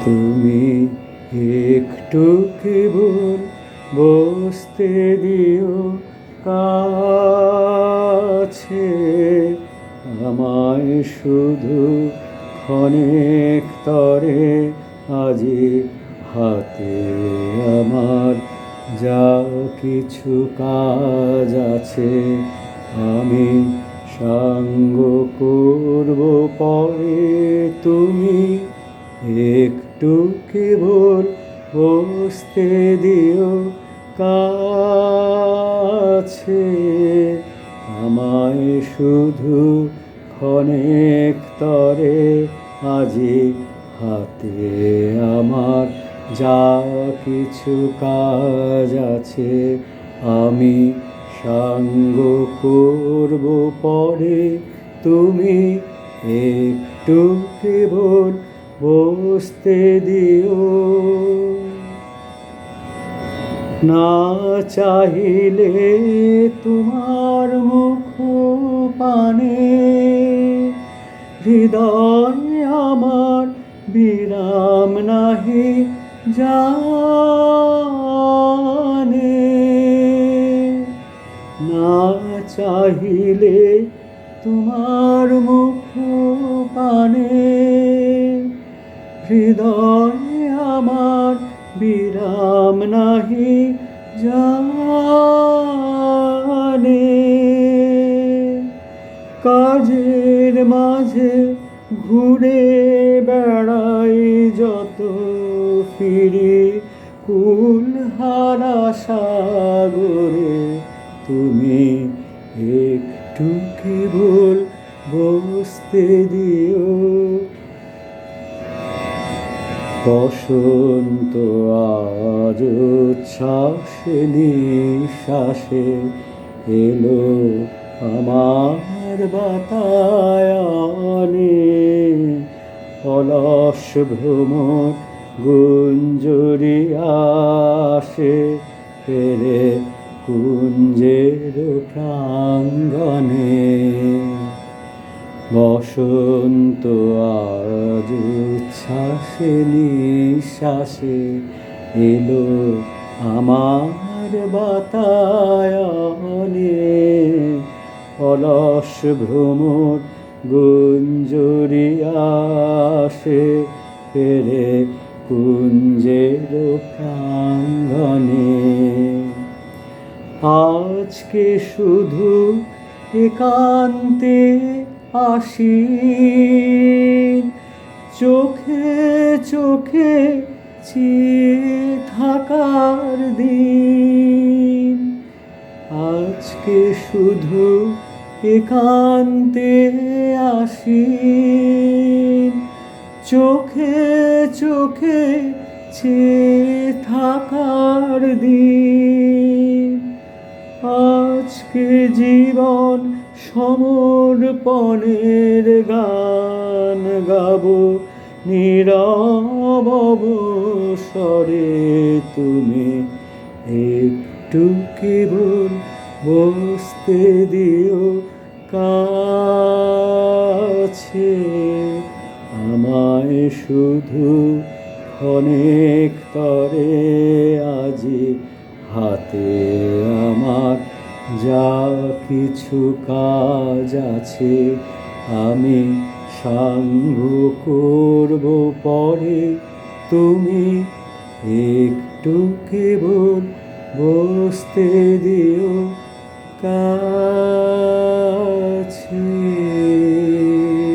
তুমি একটু কেবল বসতে দিও কাছে, আমায় শুধু ক্ষণেক তরে আজি হাতে আমার যা কিছু কাজ আছে আমি সাঙ্গ করব পরে। তুমি একটু কেবল বসতে দিও কাছে, আমায় শুধু ক্ষণেক তরে আজি হাতে আমার যা কিছু কাজ আছে আমি সাঙ্গ করব পরে। তুমি একটু কেবল বসতে দিও। না চাহিলে তোমার মুখ পানে হৃদয় আমার বিরাম নাহি জানে। না চাহিলে তোমার মুখ পানে হৃদয় আমার বিরাম নাহি জানে। কাজের মাঝে ঘুরে বেড়াই যত ফিরি কুলহারা সাগরে, তুমি একটু কেবল বসতে দিও। বসন্ত আজ উচ্ছ্বাসে নিঃশ্বাসে এলো আমার বাতায়নে, অলস ভ্রমর গুঞ্জরিয়া আসে ফেরে কুঞ্জের প্রাঙ্গণে। বসন্ত আজ উচ্ছ্বাসে নিঃশ্বাসে এলো আমার বাতায়নে, অলস ভ্রমর গুঞ্জরিয়া আসে ফেরে কুঞ্জের প্রাঙ্গণে। আজকে শুধু একান্তে আসি চোখে চোখে চেয়ে থাকার দিন। আজকে শুধু একান্তে আসি চোখে চোখে চেয়ে থাকার দিন। আজকে জীবন সমর্পণের গান গাবো নীরব অবসরে। তুমি একটু কেবল বসতে দিও কাছে, আমায় শুধু ক্ষণেক তরে আজি হাতে আমার যা কিছু কাজ আছে আমি সাঙ্গ করব পরে। তুমি একটু কেবল বসতে দিও কাছে।